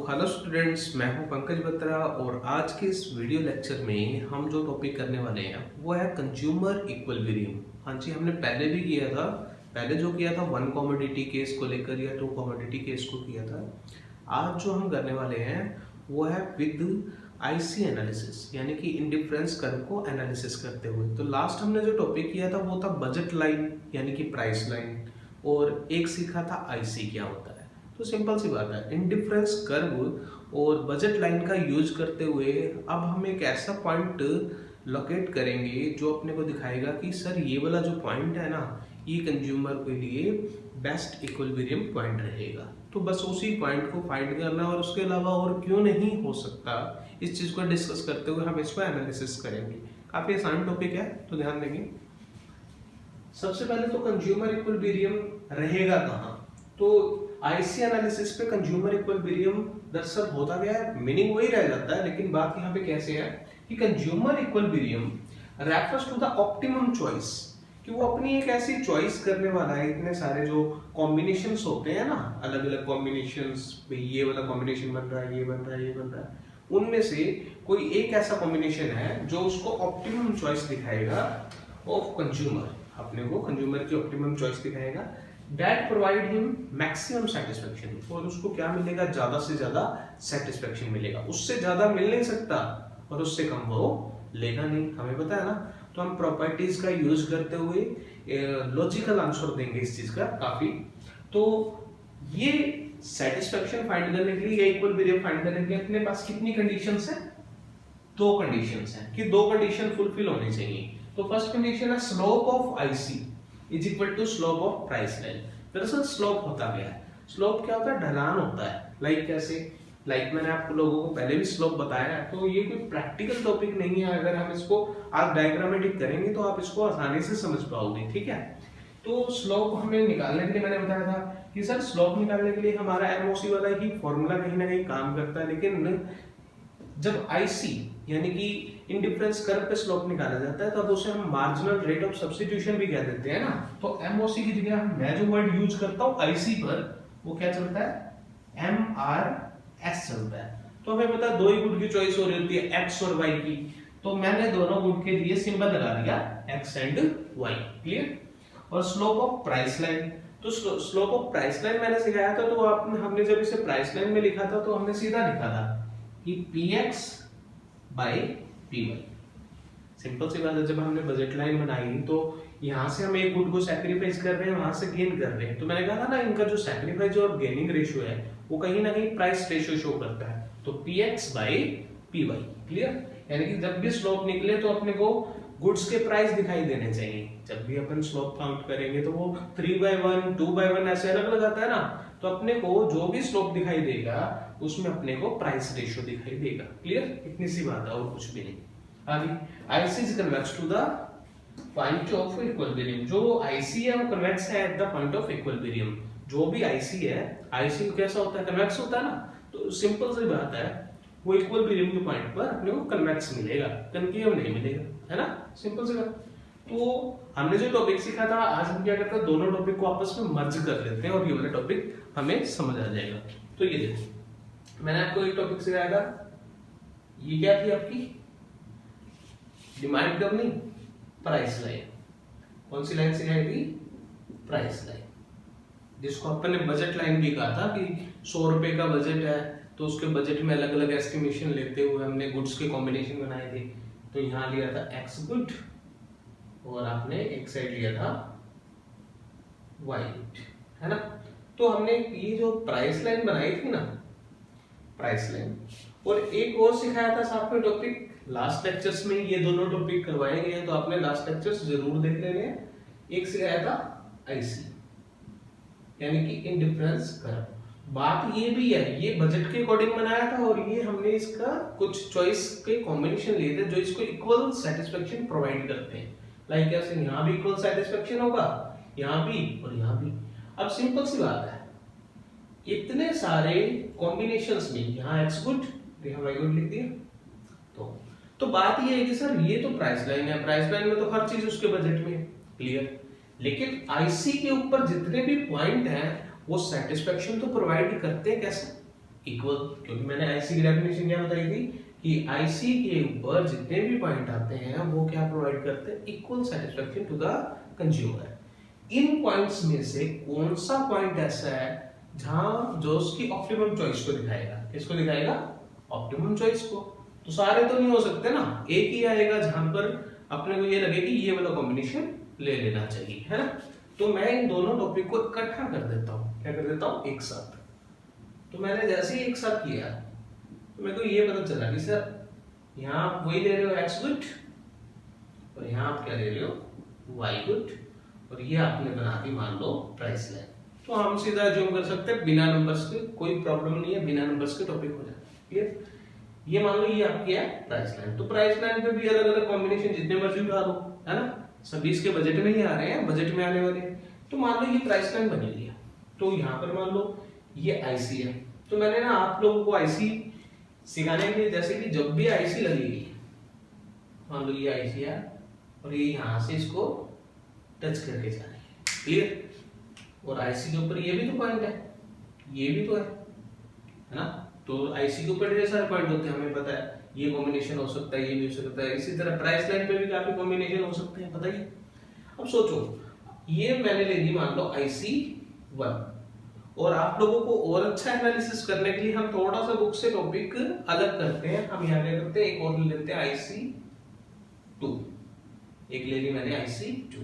Hello students, मैं हूं पंकज बत्रा और आज के इस वीडियो लेक्चर में हम जो टॉपिक करने वाले हैं वो है कंज्यूमर इक्विलिब्रियम। हाँ जी, हमने पहले भी किया था। पहले जो किया था वन कमोडिटी केस को लेकर या टू कमोडिटी केस को किया था। आज जो हम करने वाले हैं वो है विद आईसी एनालिसिस, यानी कि इंडिफरेंस कर्व को एनालिसिस करते हुए। तो लास्ट हमने जो टॉपिक किया था वो था बजट लाइन यानी कि प्राइस लाइन, और एक सीखा था आईसी क्या होता है। तो सिंपल सी बात है, इंडिफरेंस कर्व और बजट लाइन का यूज करते हुए अब हम एक ऐसा पॉइंट लोकेट करेंगे जो अपने को दिखाएगा कि सर ये वाला जो पॉइंट है ना, ये कंज्यूमर के लिए बेस्ट इक्विलिब्रियम पॉइंट रहेगा। तो बस उसी पॉइंट को फाइंड करना और उसके अलावा और क्यों नहीं हो सकता, इस चीज को डिस्कस करते हुए हम इसको एनालिसिस करेंगे। काफी आसान टॉपिक है, तो ध्यान देंगे। सबसे पहले तो कंज्यूमर इक्विलिब्रियम रहेगा कहाँ? तो आईसी एनालिसिस पे कंज्यूमर इक्विलिब्रियम दरअसल होता गया है, मीनिंग वही रह जाता है, लेकिन बात यहाँ पे कैसे है कि consumer equilibrium refers to the optimum choice, कि वो अपनी एक ऐसी चॉइस करने वाला है। इतने सारे जो कॉम्बिनेशंस होते हैं ना, अलग अलग कॉम्बिनेशंस, ये वाला कॉम्बिनेशन बन रहा है, ये बन रहा है, ये बन रहा है, उनमें से कोई एक ऐसा कॉम्बिनेशन है जो उसको ऑप्टिमम चॉइस दिखाएगा ऑफ कंज्यूमर, अपने को कंज्यूमर की ऑप्टिमम चॉइस दिखाएगा। That provide him maximum satisfaction, और उसको क्या मिलेगा? ज्यादा से ज्यादा सेटिस्फेक्शन मिलेगा। उससे ज्यादा मिल नहीं सकता और उससे कम वो लेगा नहीं, हमें पता है ना। तो हम प्रॉपर्टीज का यूज करते हुए लॉजिकल आंसर देंगे इस चीज का काफी। तो ये सेटिस्फेक्शन फाइंड करने के लिए या इक्विलिब्रियम फाइंड करने के लिए अपने पास कितनी कंडीशंस है? दो कंडीशंस हैं कि दो कंडीशन फुलफिल होनी चाहिए। तो फर्स्ट कंडीशन है slope of IC is equal to slope of price line. दरअसल स्लोप होता क्या है? स्लोप क्या होता है? ढलान होता है। लाइक कैसे? लाइक मैंने आप लोगों को पहले भी स्लोप बताया है, तो ये कोई प्रैक्टिकल टॉपिक नहीं है। अगर हम इसको आज डायग्रामेटिक करेंगे तो आप इसको आसानी से समझ पाओगे, ठीक है। तो स्लोप हमें निकालने के लिए मैंने बताया था कि सर स्लोप निकालने के लिए हमारा एमओसी वाला ही फॉर्मूला कहीं ना कहीं काम करता है, लेकिन जब आईसी यानी कि इंडिफरेंस कर्व पे स्लोप निकाला जाता है तब उसे हम मार्जिनल रेट ऑफ सब्स्टिट्यूशन भी कह देते हैं ना। तो एमओसी की जगह मैं जो वर्ड यूज करता हूं आईसी पर, वो क्या चलता है? एमआरएस चलता है। तो हमें पता है दो ही गुड की चॉइस हो रही होती है, एक्स और वाई की। तो मैंने दोनों गुड के लिए सिंबल लगा दिया एक्स एंड वाई, क्लियर। और स्लोप ऑफ प्राइस लाइन, तो स्लोप ऑफ प्राइस लाइन मैंने सिखाया था, तो हमने जब इसे प्राइस लाइन में लिखा था तो हमने सीधा लिखा था कि px बाई py। सिंपल सी बात है, जब हमने बजट लाइन बनाई तो यहाँ से हम एक गुड को सैक्रिफाइस कर रहे हैं, वहां से गेन कर रहे हैं। तो मैंने कहा था ना, इनका जो सैक्रिफाइस और गेनिंग रेशियो है वो कहीं ना कहीं प्राइस रेशियो शो करता है। तो px बाई py, क्लियर। यानी कि जब भी स्लोप निकले तो अपने को गुड्स के प्राइस दिखाई देने चाहिए। जब भी अपन स्लोप काउंट करेंगे तो वो 3/1 2/1 ऐसे अलग अलग आता है ना, तो अपने को जो भी स्लोप दिखाई देगा उसमें अपने को प्राइस रेशियो दिखाई देगा, क्लियर। इतनी सी बात है और कुछ भी नहीं। आगे IC is convex to the point of equilibrium. जो आईसी है वो कन्वेक्स है at the point of equilibrium. जो भी आईसी है, आईसी कैसा होता है? कन्वेक्स होता है ना। तो सिंपल सी बात है, वो इक्विलिब्रियम के पॉइंट पर अपने को कन्वेक्स मिलेगा, कनकेव नहीं मिलेगा, है ना। सिंपल सी बात। तो हमने जो टॉपिक सीखा था, आज हम क्या करते हैं, दोनों टॉपिक को आपस में मर्ज कर लेते हैं और ये वाला टॉपिक हमें समझ आ जाएगा। तो ये देखो, मैंने आपको एक टॉपिक सिखाया था, ये क्या थी आपकी डिमांड करनी, प्राइस लाइन। कौन सी लाइन सिखाई थी? प्राइस लाइन, जिसको अपन ने बजट लाइन भी कहा था कि 100 रुपए का बजट है तो उसके बजट में अलग अलग एस्टिमेशन लेते हुए हमने गुड्स के कॉम्बिनेशन बनाए थे। तो यहाँ लिया था एक्स गुड और आपने एक साइड लिया था वाई गुड, है ना। तो हमने ये जो प्राइस लाइन बनाई थी ना, प्राइस लाइन, और एक और सिखाया था साथ में टॉपिक। लास्ट लेक्चर्स में ये दोनों टॉपिक करवाए गए हैं, तो आपने लास्ट लेक्चर्स जरूर देख लेने हैं। एक सिखाया था आईसी यानी कि इंडिफरेंस कर्व। बात ये भी है, ये बजट के अकॉर्डिंग बनाया था और ये हमने इसका कुछ चॉइस के कॉम्बिनेशन लिए थे जो इसको इक्वल सेटिस्फेक्शन प्रोवाइड करते हैं। लाइक ऐसे यहाँ भी इक्वल सेटिस्फेक्शन होगा, यहाँ भी और यहाँ भी। अब सिंपल सी बात है, इतने सारे कॉम्बिनेशंस में यहाँ एक्स गुड, यहाँ वाई गुड लिख दिया। तो बात ये है कि सर ये तो प्राइस लाइन है, प्राइस लाइन में तो हर चीज उसके बजट में है, क्लियर। लेकिन आईसी के ऊपर जितने भी पॉइंट हैं वो सेटिस्फेक्शन तो प्रोवाइड करते हैं कैसे? इक्वल, क्योंकि मैंने आईसी की डेफिनेशन क्या बताई थी कि आईसी के ऊपर जितने भी पॉइंट आते हैं वो क्या प्रोवाइड करते हैं, equal satisfaction to the consumer. इन पॉइंट्स में से कौन सा पॉइंट ऐसा है जहां जो उसकी ऑप्टिमम चॉइस को दिखाएगा, किसको दिखाएगा, ऑप्टिमम चॉइस को। तो सारे तो नहीं हो सकते ना, एक ही आएगा जहां पर अपने को ये लगे कि ये वाला कॉम्बिनेशन ले लेना चाहिए, है ना। तो मैं इन दोनों टॉपिक को इकट्ठा कर देता हूँ, क्या कर देता हूँ, एक साथ। तो मैंने जैसे ही एक साथ किया तो मेरे को ये पता चला कि सर यहाँ आप वही ले रहे हो एक्स गुड और यहाँ आप क्या ले रहे हो वाई गुड, और ये आपने बना दी मान लो प्राइस लाइन। तो हम सीधा अज्यूम कर सकते हैं बिना नंबर्स के, कोई प्रॉब्लम नहीं है, बिना नंबर्स के टॉपिक हो जाता है, क्लियर। ये मान लो ये आपकी है प्राइस लाइन। तो प्राइस लाइन पे भी अलग अलग कॉम्बिनेशन जितने मर्जी उठा लो, है ना, सभी इसके बजट में ही आ रहे हैं, बजट में आने वाले हैं। तो मान लो ये प्राइस लाइन बनी हुई है, तो यहाँ पर मान लो ये आईसी है। तो मैंने ना आप लोगों को आईसी सिखाने के लिए, जैसे कि जब भी आईसी लगेगी, मान लो ये आईसी है और ये यहाँ से इसको टच करके जा रही है, क्लियर। और आईसी के ऊपर ये भी तो पॉइंट है, ये भी तो है ना। तो आईसी के ऊपर ढेर सारे पॉइंट होते हैं, हमें पता है, ये कॉम्बिनेशन हो सकता है, ये भी हो सकता है। इसी तरह प्राइस लाइन पे भी काफी कॉम्बिनेशन हो सकते हैं, बताइए। अब सोचो, ये मैंने ले ली मान लो आईसी 1, और आप लोगों को और अच्छा एनालिसिस करने के लिए हम थोड़ा सा बुक से टॉपिक अलग करते हैं। हम यहाँ क्या करते हैं, एक और ले लेते हैं आईसी 2, एक ले ली मैंने आईसी 2,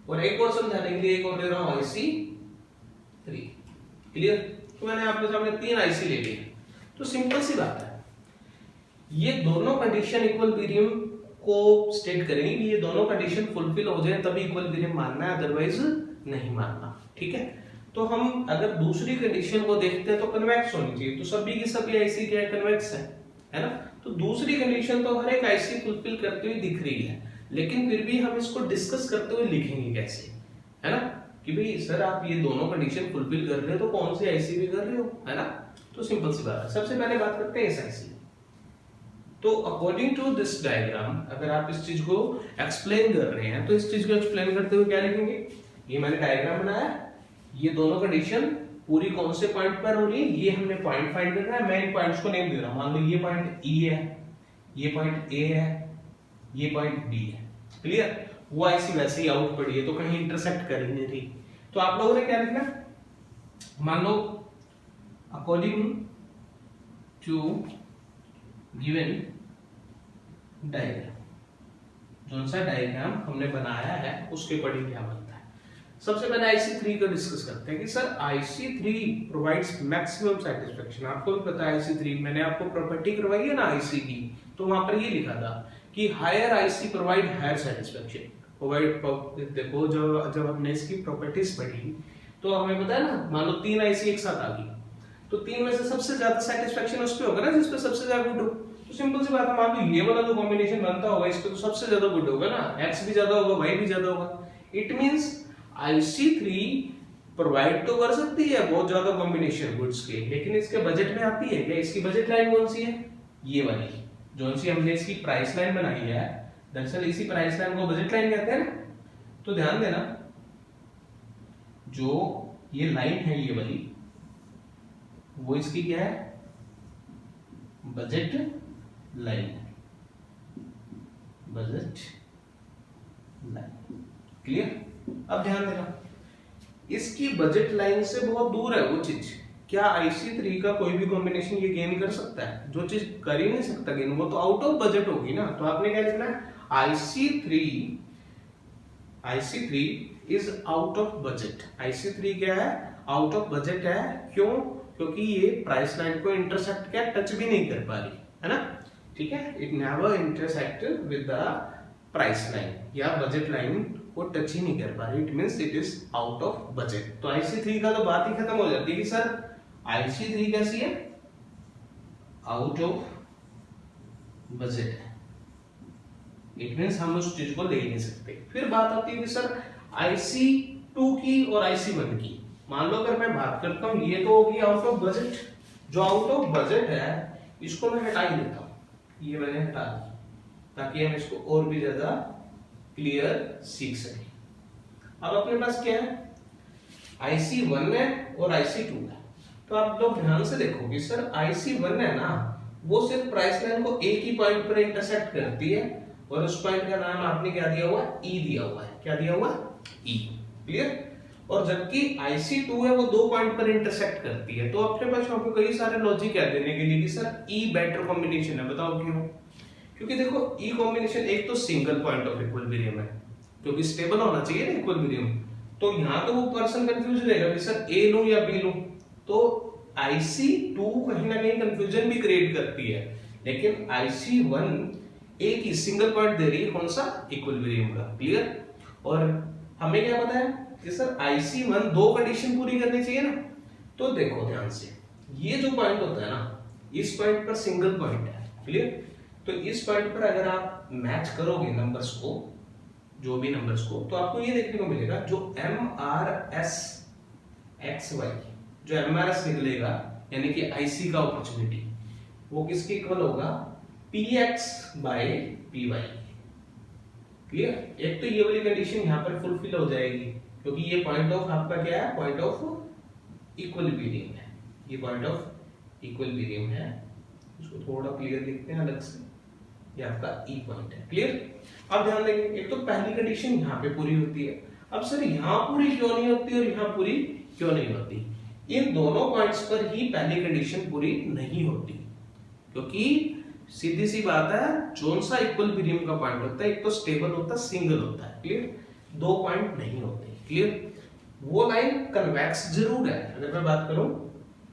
और एक और समझाने के लिए एक और ले रहा हूँ आईसी 3, क्लियर। तो मैंने आपके सामने 3 आईसी ले लिए। तो सिंपल सी बात है, ये दोनों कंडीशन इक्वल वेरियम को स्टेट करेंगे कि ये दोनों कंडीशन फुलफिल हो जाए तभी इक्वल वेरियम मानना है, अदरवाइज नहीं मानना, ठीक है। तो हम अगर दूसरी कंडीशन को देखते हैं तो कन्वेक्स होनी चाहिए। तो सभी की सभी आईसी क्या है, कन्वेक्स है ना। तो दूसरी कंडीशन तो हर एक आईसी फुलफिल करते हुए दिख रही है, लेकिन फिर भी हम इसको डिस्कस करते हुए लिखेंगे कैसे, है ना, कि भाई सर आप ये दोनों कंडीशन फुलफिल कर रहे हो तो कौन सी आईसी भी कर रहे हो, है ना। तो सिंपल सी बात है, सबसे पहले बात करते हैं इस आईसी। तो अकॉर्डिंग टू दिस डायग्राम, अगर आप इस चीज को एक्सप्लेन कर रहे हैं तो इस चीज को एक्सप्लेन करते हुए क्या लिखेंगे, ये मैंने डायग्राम बनाया, ये दोनों कंडीशन पूरी कौन से पॉइंट पर हो रही है, ये हमने पॉइंट फाइंड करना है। मैं इन पॉइंट्स को नेम दे रहा हूं, मान लो ये पॉइंट ई है, ये पॉइंट ए है, ये पॉइंट बी है, क्लियर। वो आईसी वैसे ही आउट पड़ी है तो कहीं इंटरसेक्ट कर ही नहीं रही। तो आप लोगों ने क्या लिखना, मान लो अकॉर्डिंग टू गिवन डायग्राम, जो सा डायग्राम हमने बनाया है उसके अकॉर्डिंग क्या बनता है। सबसे पहले IC3 को डिस्कस करते हैं कि sir IC3 provides maximum satisfaction. आपको भी पता है IC3, मैंने आपको प्रॉपर्टी करवाई है ना IC की, तो वहां पर ये लिखा था कि higher IC provide higher satisfaction. Provide, देखो जब हमने इसकी प्रॉपर्टीज पढ़ी तो हमें पता है ना, मान लो 3 IC एक साथ आ गई तो 3 में से सबसे ज्यादा सेटिस्फेक्शन उस पे होगा ना जिस पे सबसे ज्यादा गुड हो। तो सिंपल सी बात है, मान लो ये वाला जो कॉम्बिनेशन बनता होगा इस पे तो सबसे ज्यादा गुड होगा ना, X भी ज्यादा होगा, Y भी ज्यादा होगा। इट मींस IC3 प्रोवाइड तो कर सकती है बहुत ज्यादा कॉम्बिनेशन गुड्स के, लेकिन इसके बजट में आती है क्या? इसकी बजट लाइन कौन सी है? ये वाली, जो सी हमने इसकी प्राइस लाइन बनाई है, दरअसल इसी प्राइस लाइन को बजट लाइन कहते हैं ना। तो ध्यान देना, जो ये लाइन है ये वाली, वो इसकी क्या है? Budget line, budget line, clear. अब ध्यान देना, इसकी बजट लाइन से बहुत दूर है वो चीज। क्या IC3 का कोई भी कॉम्बिनेशन ये गेन कर सकता है? जो चीज कर ही नहीं सकता गेन, वो तो आउट ऑफ बजट होगी ना। तो आपने क्या लिखना है? IC3 is out of budget. IC3 क्या है? आउट ऑफ बजट है। क्यों? क्योंकि ये प्राइस लाइन को इंटरसेक्ट क्या टच भी नहीं कर पा रही है ना, ठीक है। It never intersect with the price line या बजट लाइन को टच ही नहीं कर पा रही। It means it is out of budget. तो IC3 का तो बात ही खत्म हो जाती है कि सर IC3 कैसी है? आउट ऑफ बजट है। इट मींस हम उस चीज को ले ही नहीं सकते। फिर बात आती है कि सर IC2 की और IC1 की। मान लो अगर मैं बात करता हूं, ये तो होगी आउट ऑफ बजट। जो आउट ऑफ बजट है इसको मैं हटा ही देता हूं, ये मैंने हटा दिया ताकि हम इसको और भी ज्यादा क्लियर सीख सके। अब अपने पास क्या है? IC1 है और IC2 है। तो आप लोग ध्यान से देखो कि सर IC1 है ना, वो सिर्फ प्राइस लाइन को एक ही पॉइंट पर इंटरसेक्ट करती है और उस पॉइंट का नाम आपने क्या दिया हुआ है, ई दिया हुआ है। क्या दिया हुआ है, ई। क्लियर। और जबकि IC2 है वो दो पॉइंट पर इंटरसेक्ट करती है। तो आपके पास आपको कई सारे लॉजिक है देने के लिए कि सर ई बेटर कॉम्बिनेशन है। बताओ क्यों? क्योंकि देखो ई कॉम्बिनेशन एक तो सिंगल पॉइंट ऑफ इक्विलिब्रियम है, क्योंकि स्टेबल होना चाहिए ना इक्विलिब्रियम। तो यहाँ तो वो पर्सन कंफ्यूज रहेगा कि सर ए लूं या बी लूं। तो IC2 कहीं ना कहीं कंफ्यूजन भी क्रिएट करती है, लेकिन IC1 एक ही सिंगल पॉइंट दे रही है, कौन सा, इक्विलिब्रियम का। क्लियर। और हमें क्या पता है कि सर IC1 दो कंडीशन पूरी करनी चाहिए ना। तो देखो ध्यान से, ये जो पॉइंट होता है ना, इस पॉइंट पर सिंगल पॉइंट है। क्लियर। तो इस पॉइंट पर अगर आप मैच करोगे नंबर्स को, जो भी नंबर्स को, तो आपको ये देखने को मिलेगा जो MRS XY, जो MRS निकलेगा यानी कि IC का अपॉर्चुनिटी, वो किसके इक्वल होगा, PX बाय PY। क्लियर। एक तो ये वाली कंडीशन यहाँ पर फुलफिल हो जाएगी, क्योंकि ये पॉइंट ऑफ आपका क्या है, पॉइंट ऑफ इक्विलिब्रियम है। ये पॉइंट ऑफ इक्विलिब्रियम है, इसको थोड़ा क्लियर लिखते हैं अलग से, ये आपका ई पॉइंट है। क्लियर। अब ध्यान देंगे, एक तो पहली कंडीशन यहाँ पे पूरी होती है। अब सर यहाँ पूरी क्यों नहीं होती और यहाँ पूरी क्यों नहीं होती? इन दोनों पॉइंट्स पर ही पहली कंडीशन पूरी नहीं होती, क्योंकि सीधी सी बात है, कौन सा इक्विलिब्रियम का पॉइंट होता है, एक तो स्टेबल होता है, सिंगल होता है। क्लियर। दो पॉइंट नहीं होते। क्लियर। वो लाइन कन्वेक्स जरूर है। अगर मैं बात करूं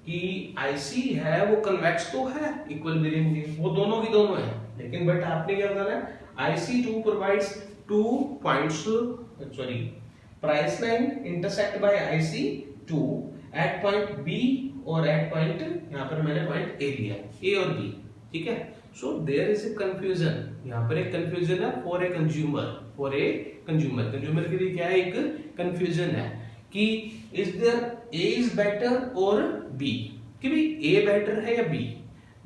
कि IC है वो कन्वेक्स तो है इक्विलिब्रियम की, वो दोनों की दोनों है, लेकिन बट आपने क्या बताना है, IC2 provides two points, sorry, price line intersect by IC2 at point B और एट पॉइंट, यहां पर मैंने पॉइंट A लिया, A और B। ठीक है। So there is a confusion, यहां पर एक कंफ्यूजन है for a consumer, for a consumer. Consumer के लिए क्या है, एक कंफ्यूजन है कि is there A is better और B, कि भी A बेटर है या B।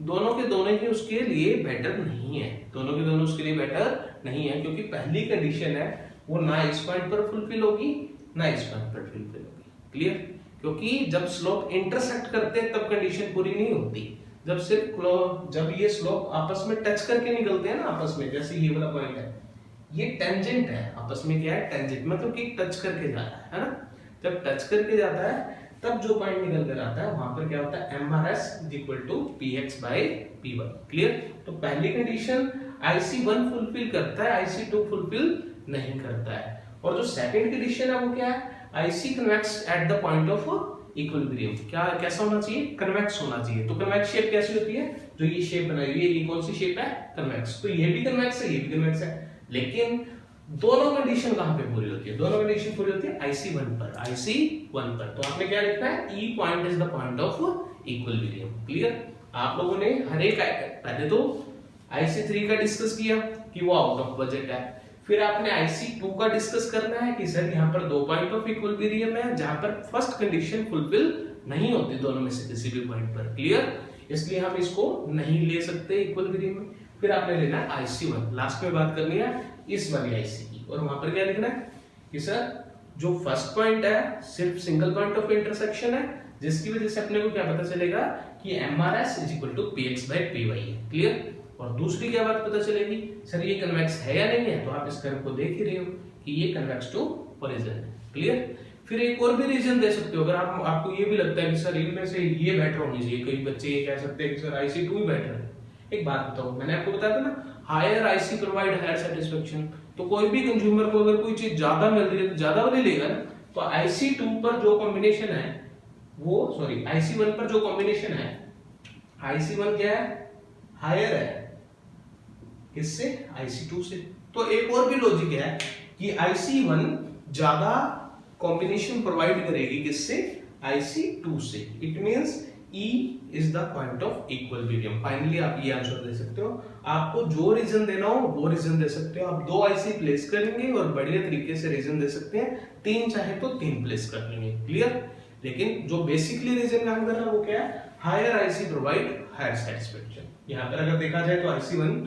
दोनों के दोनों ही उसके लिए बेटर नहीं है, दोनों के दोनों उसके लिए बेटर नहीं है, क्योंकि पहली कंडीशन है वो ना इस पॉइंट पर फुलफिल होगी ना इस पॉइंट पर फुलफिल होगी। क्लियर। क्योंकि जब स्लोप इंटरसेक्ट करते हैं तब कंडीशन पूरी नहीं होती। जब जब ये स्लोप आपस में टच करके निकलते हैं ना आपस में, जैसे ये वाला पॉइंट है, ये टेंजेंट है, आपस में क्या है, टेंजेंट, मतलब कि टच करके जाता है ना। जब टच करके जाता है तब जो पॉइंट निकल कर आता है वहां पर क्या होता है, MRS PX by PY। Clear. तो पहली कंडीशन IC1 फुलफिल करता है, IC2 फुलफिल नहीं करता है। और जो सेकंड कंडीशन है वो क्या है, IC convex eight the point of equilibrium. क्या कैसा होना चाहिए, कन्वेक्स होना चाहिए। तो कन्वेक्स शेप कैसी होती है, जो ये शेप बनाई हुई है, ये कौन सी शेप है, कन्वेक्स। तो ये भी कन्वेक्स है, ये भी कन्वेक्स है, लेकिन दोनों कंडीशन कहां पे पूरी होती है, दोनों कंडीशन पूरी होती है IC1 पर, IC1 पर। तो आपने क्या लिखना है, ई point is the point of equilibrium. Clear. आप लोगों ने हर एक, पहले तो IC3 का डिस्कस किया कि वो आउट ऑफ बजट है, फिर आपने IC2 का डिस्कस करना है कि सर यहाँ पर दो पॉइंट ऑफ इक्विलिब्रियम है जहां पर फर्स्ट कंडीशन फुलफिल नहीं होती दोनों में से किसी भी पॉइंट पर। क्लियर। इसलिए हम इसको नहीं ले सकते इक्विलिब्रियम में। फिर आपने लेना है IC1, लास्ट में बात करनी है इस वाली IC की, और वहां पर क्या लिखना है कि सर जो फर्स्ट पॉइंट है सिर्फ सिंगल पॉइंट ऑफ इंटरसेक्शन है, जिसकी वजह से अपने को क्या पता चलेगा कि MRS PX बाय PY है। क्लियर। और दूसरी क्या बात पता चलेगी, सर ये कन्वेक्स है या नहीं है, तो आप इस कर्व को देख ही रहे हो कि ये कन्वेक्स टू ओरिजिन है। क्लियर। फिर एक और भी रीजन दे सकते हो, अगर आपको ये भी लगता है कि सर इनमें से ये बेटर होनी चाहिए, कई बच्चे ये कह सकते हैं कि सर IC2 ही बेटर है। एक बात बताओ, मैंने आपको बताया था ना, higher IC provide higher satisfaction. तो कोई भी कंज्यूमर को अगर कोई चीज ज्यादा मिल रही है तो ज्यादा वाली लेगा ना। तो IC2 पर जो कॉम्बिनेशन है वो, सॉरी IC1 पर जो कॉम्बिनेशन है, IC1 क्या है, हायर है किससे, IC2 से। तो एक और भी लॉजिक है कि IC1 ज्यादा कॉम्बिनेशन प्रोवाइड करेगी किससे, IC2 से। It means E is the point of equilibrium. Finally आप ये आंसर दे सकते हो, आपको जो रीजन देना हो वो रीजन दे सकते हो। आप दो IC प्लेस करेंगे और बढ़िया तरीके से रीजन दे सकते हैं, तीन चाहे तो तीन प्लेस कर लेंगे। क्लियर। लेकिन जो बेसिकली रीजन काम कर रहा है वो क्या है, higher IC provide higher satisfaction. यहां पर अगर देखा जाए तो IC1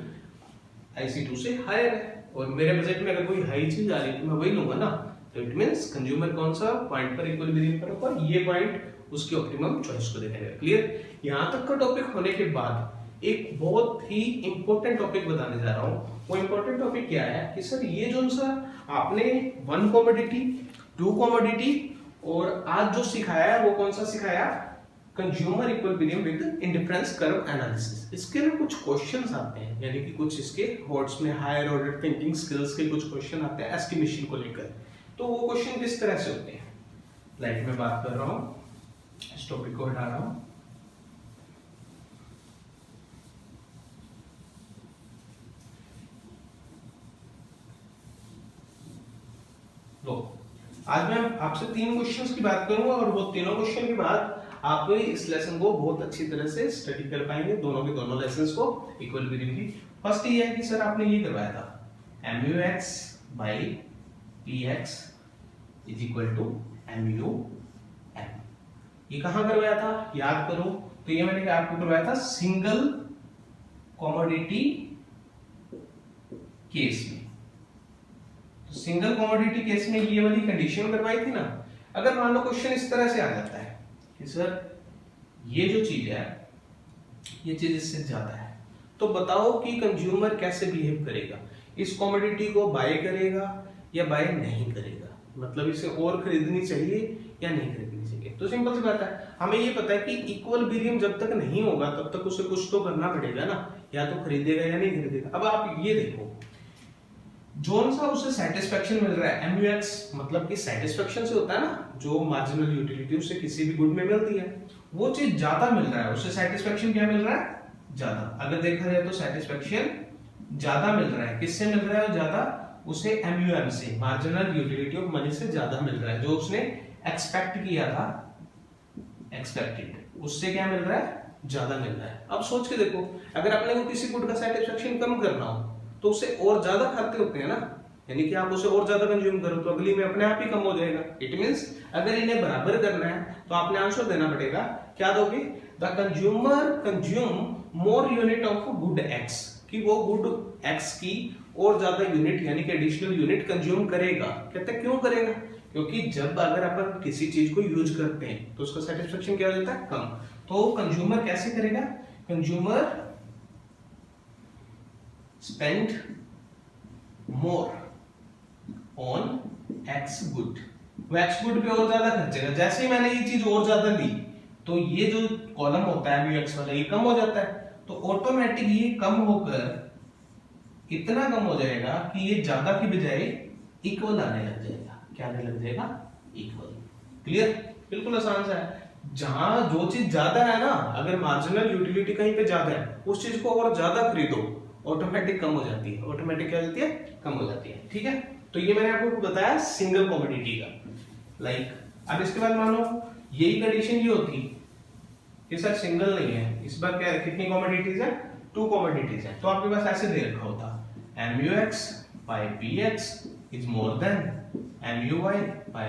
IC2 से हायर है, और मेरे बजट में अगर कोई हाई चीज आ रही है तो मैं वही लूंगा ना। तो इट मींस कंज्यूमर कौन सा पॉइंट पर इक्विलिब्रियम पर होगा, ये पॉइंट उसकी ऑप्टिमम चॉइस को देखेंगे। क्लियर? यहाँ तक का टॉपिक होने के बाद एक बहुत ही इंपॉर्टेंट टॉपिक बताने जा रहा हूँ। वो इंपॉर्टेंट टॉपिक क्या है कि सर ये जो सा आपने 1 कमोडिटी, 2 कमोडिटी और आज जो सिखाया है वो कौन सा सिखाया? Consumer equilibrium with indifference curve analysis. इसके ना कुछ क्वेश्चंस आते हैं, यानी कि कुछ इसके वर्ड्स में हायर ऑर्डर थिंकिंग स्किल्स के कुछ क्वेश्चन आते हैं एस्टिमेशन को लेकर। तो वो क्वेश्चन किस तरह से होते हैं, लाइक मैं बात कर रहा हूँ, इस टॉपिक को हटा रहा हूँ। आज मैं आपसे 3 क्वेश्चंस की बात करूंगा और वो तीनों क्वेश्चन के बाद आप इस लेसन को बहुत अच्छी तरह से स्टडी कर पाएंगे, दोनों के दोनों लेसन्स को इक्विलिब्रियम की। फर्स्ट ये है कि सर आपने ये करवाया था MUX by PX is equal to MUM। ये कहां करवाया था याद करो, तो ये मैंने आपको करवाया था सिंगल कमोडिटी केस में। तो सिंगल कमोडिटी केस में ये वाली कंडीशन करवाई थी ना। अगर मान लो क्वेश्चन इस तरह से आ जाता है कि सर ये जो चीज है ये चीज इससे ज्यादा है, तो बताओ कि कंज्यूमर कैसे बिहेव करेगा, इस कमोडिटी को बाय करेगा या बाय नहीं करेगा, मतलब इसे और खरीदनी चाहिए या नहीं खरीदनी चाहिए। तो सिंपल सी बात है, हमें ये पता है कि इक्विलिब्रियम जब तक नहीं होगा तब तक उसे कुछ तो करना पड़ेगा ना, या तो खरीदेगा या नहीं खरीदेगा। अब आप ये देखो, जोन सा उसे सेटिस्फेक्शन मिल रहा है, MUX मतलब कि सेटिस्फेक्शन से होता है ना, जो मार्जिनल यूटिलिटी उसे किसी भी गुड में मिलती है, वो चीज ज्यादा मिल रहा है, उसे सेटिस्फेक्शन क्या मिल रहा है? ज्यादा। अगर देखा जाए तो सेटिस्फेक्शन ज्यादा मिल रहा है, किससे मिल रहा है ज्यादा? उसे MUM से, मार्जिनल यूटिलिटी ऑफ मनी से ज्यादा मिल रहा है, जो उसने एक्सपेक्ट किया था, एक्सपेक्टेड, उससे क्या मिल रहा है? ज्यादा मिल रहा है। अब सोच के देखो, अगर अपने को किसी गुड का सेटिस्फेक्शन कम करना हो तो उसे और ज्यादा खाते होते हैं ना, यानी कि आप उसे और ज्यादा कंज्यूम करो तो अगली में अपने आप ही कम हो जाएगा। इट मींस अगर इन्हें बराबर करना है तो आपने आंसर देना पड़ेगा, क्या दोगे? The consumer consume more unit of good X, कि वो गुड X की और ज्यादा यूनिट यानी कि एडिशनल यूनिट कंज्यूम करेगा। कहते हैं क्यों करेगा? क्योंकि जब अगर अपन किसी चीज को यूज करते हैं तो उसका सेटिस्फेक्शन क्या हो जाता है? कम। तो कंज्यूमर कैसे करेगा? Consumer spend more on X good, वो X good पे और ज्यादा खर्चेगा। जैसे ही मैंने ये चीज और ज्यादा ली तो ये जो कॉलम होता है MUX वाला ये कम हो जाता है, तो ऑटोमेटिक ये कम होकर इतना कम हो जाएगा कि ये ज्यादा की बजाय इक्वल आने लग जाएगा। क्या आने लग जाएगा? इक्वल। क्लियर? बिल्कुल आसान सा है। जहां जो चीज ज्यादा है ना, अगर मार्जिनल यूटिलिटी कहीं पे ज्यादा है, उस चीज को और ज्यादा खरीदो, ऑटोमेटिक कम हो जाती है। ऑटोमेटिक क्या हो जाती है? कम हो जाती है। ठीक है, तो ये मैंने आपको बताया सिंगल कमोडिटी का। लाइक अब इसके बाद मानो यही कंडीशन ये होती कि सर सिंगल नहीं है, इस बार क्या कितनी कमोडिटीज है? 2 कमोडिटीज है, तो आपके पास ऐसे दे रखा होता MUX by PX is more than MUY by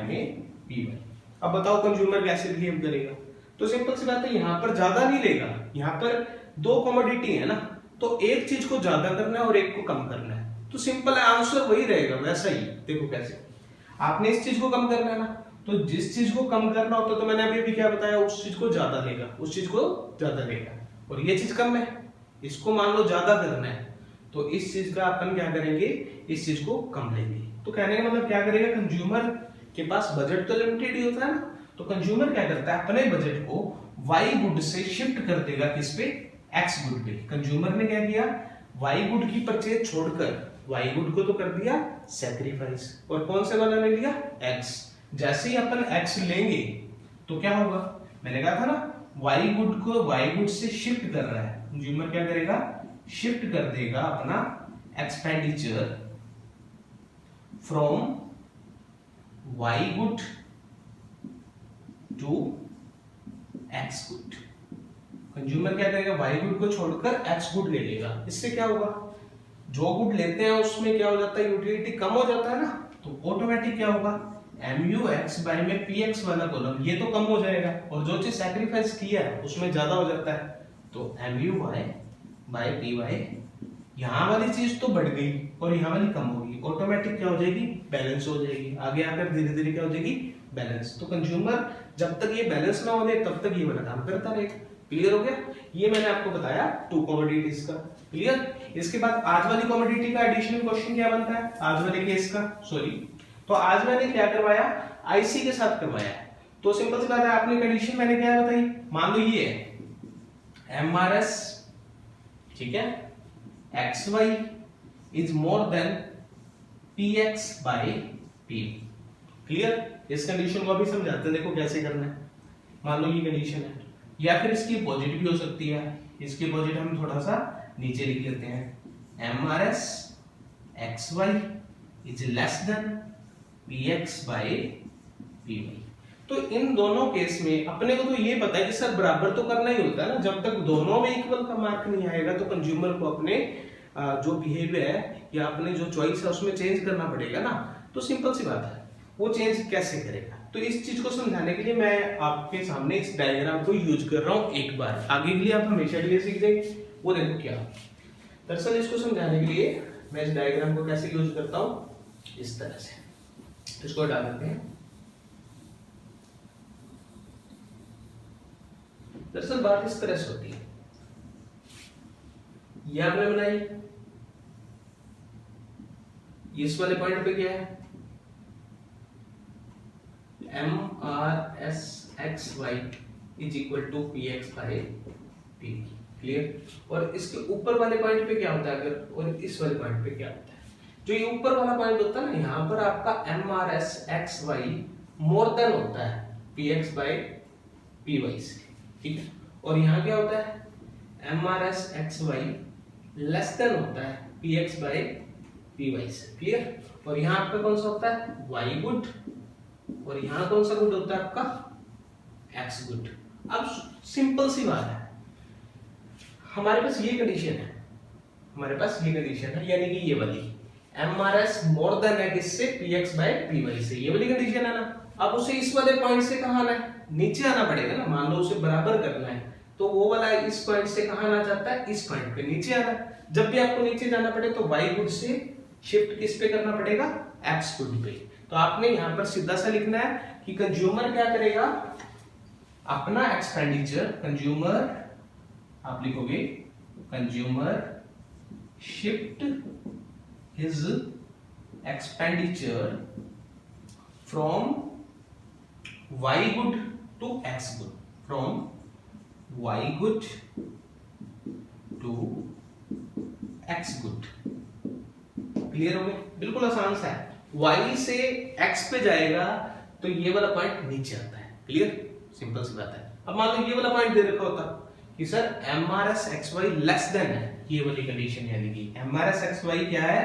PY। अब बताओ कंज्यूमर कैसे बिहेव करेगा? तो सिंपल सी बात है, यहाँ पर ज्यादा नहीं लेगा, यहाँ पर 2 कमोडिटी है ना, तो एक चीज को ज्यादा करना है और एक को कम करना है, तो सिंपल है, आंसर वही रहेगा। वैसा ही देखो कैसे, आपने इस चीज को कम करना है ना, तो जिस चीज को कम करना होता तो मैंने अभी भी क्या बताया, उस चीज को ज्यादा लेगा, उस चीज को ज्यादा लेगा। और ये चीज कम है, इसको मान लो ज्यादा करना है, तो इस चीज का अपन क्या करेंगे? इस चीज को कम लेंगे। तो कहने का मतलब क्या करेगा? कंज्यूमर के पास बजट तो लिमिटेड ही होता है ना, तो कंज्यूमर क्या करता है? अपने बजट को वाई गुड से शिफ्ट कर देगा, किस पे? X गुड पे। कंज्यूमर ने क्या किया? वाई गुड की परचेज छोड़कर वाई गुड को तो कर दिया सैक्रिफाइस, और कौन से वाला ले लिया? X। जैसे ही अपन X लेंगे तो क्या होगा? मैंने कहा था ना, वाई गुड को वाई गुड से शिफ्ट कर रहा है, कंज्यूमर क्या करेगा? शिफ्ट कर देगा अपना expenditure from Y good to X good. Consumer क्या करेगा? वाई गुड को छोड़कर X गुड ले लेगा। इससे क्या होगा? जो गुड लेते हैं उसमें क्या हो जाता है? यूटिलिटी कम हो जाता है ना, तो ऑटोमेटिक क्या होगा? MUX बाय में PX वाला कॉलम ये तो कम हो जाएगा, और जो चीज सैक्रिफाइस किया है उसमें ज्यादा हो जाता है, तो MUY बाय PY, यहाँ वाली चीज तो बढ़ गई और यहाँ वाली कम होगी, ऑटोमेटिक क्या हो जाएगी? बैलेंस हो जाएगी। आगे आकर धीरे धीरे क्या हो जाएगी? बैलेंस। तो कंज्यूमर जब तक ये बैलेंस ना होने तब तक ये वाला काम करता रहेगा। क्लियर हो गया? ये मैंने आपको बताया टू कमोडिटीज का। क्लियर? इसके बाद आज वाली कमोडिटी का एडिशनल क्वेश्चन क्या बनता है आज वाले केस का, सॉरी, तो आज मैंने क्या करवाया, आईसी के साथ करवाया है। तो सिंपल सी बात है, आपने कंडीशन मैंने क्या बताई, मान लो ये है एमआरएस, ठीक है, X Y is more than px by p। Clear? इस कंडीशन को अभी समझाते हैं, देखो कैसे करना है। मान लो ये कंडीशन है, या फिर इसकी अपोजिट भी हो सकती है। इसकी अपोजिट हम थोड़ा सा नीचे लिख लेते हैं, mrs xy is less than px by py। तो इन दोनों केस में अपने को तो ये पता है कि सर बराबर तो करना ही होता है ना, जब तक दोनों में इक्वल का मार्क नहीं आएगा तो कंज्यूमर को अपने जो बिहेवियर है या अपने जो चॉइस है उसमें चेंज करना पड़ेगा ना। तो सिंपल सी बात है, वो चेंज कैसे करेगा? तो इस चीज को समझाने के लिए मैं आपके सामने इस डायग्राम को यूज कर रहा हूं एक बार, आगे के लिए आप हमेशा के लिए सीख जाएंगे। वो देखो क्या, दरअसल इसको समझाने के लिए मैं इस डायग्राम को कैसे यूज करता हूं, इस तरह से। इसको हटा देते हैं। दरअसल बात इस तरह से होती है, ये आपने बनाई, इस वाले पॉइंट पे क्या है, MRSXY is equal to PX by P। Clear? और इसके ऊपर वाले पॉइंट पे क्या होता है अगर, और इस वाले पॉइंट पे क्या होता है, जो ये ऊपर वाला पॉइंट होता है ना, यहाँ पर आपका MRSXY मोर देन होता है PX बाई PY से, ठीक है। और यहाँ क्या होता है, MRSXY लेस देन होता है PX बाई PY से। क्लियर? और यहाँ आपका कौन सा होता है, Y गुड, और यहां कौन सा गुड होता है आपका, x गुड। अब सिंपल सी बात है, हमारे पास ये कंडीशन है, हमारे पास ये कंडीशन है, यानी कि ये वाली MRS मोर देन है किससे, PX बाय PY से, ये वाली कंडीशन है ना। अब उसे इस वाले पॉइंट से कहां आना है, नीचे आना पड़ेगा ना। मान लो उसे बराबर करना है तो वो वाला इस पॉइंट से कहां आना चाहता है, इस पॉइंट पे नीचे आना। जब भी आपको नीचे जाना पड़े तो y गुड से शिफ्ट किस पे करना पड़ेगा, x गुड पे। तो आपने यहां पर सीधा सा लिखना है कि कंज्यूमर क्या करेगा, अपना एक्सपेंडिचर, कंज्यूमर आप लिखोगे consumer shift his expenditure from y good to x good, from y good to x good. Clear हो गया? बिल्कुल आसान सा है, y से x पे जाएगा तो ये वाला पॉइंट नीचे आता है। क्लियर? सिंपल सी बात है। अब मान लो ये वाला पॉइंट दे रखा होता कि सर MRSXY लेस देन है, ये वाली कंडीशन, यानी कि MRSXY क्या है,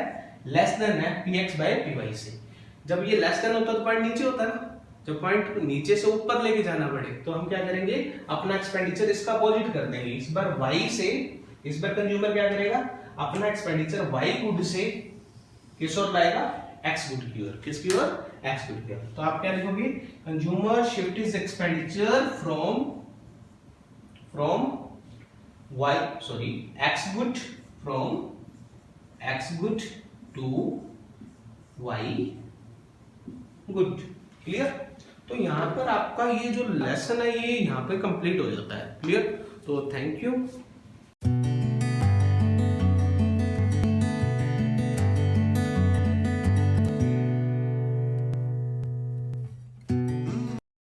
लेस देन है PX बाय PY से। जब ये लेस देन होता तो पॉइंट नीचे होता ना, जब पॉइंट नीचे से ऊपर लेके जाना पड़े तो हम क्या करेंगे, अपना एक्सपेंडिचर इसका अपोजिट कर देंगे। इस बार y से, इस बार कंज्यूमर क्या करेगा, अपना एक्सपेंडिचर y गुड से किस ओर लाएगा, x गुड की ओर। किसकी ओर, x गुड की ओर। तो आप क्या लिखोगे, consumer shift his expenditure from y, sorry, x good, from x good to y good. Clear? तो यहाँ पर आपका ये जो लेसन है ये यहाँ पे कंप्लीट हो जाता है। क्लियर? तो थैंक यू।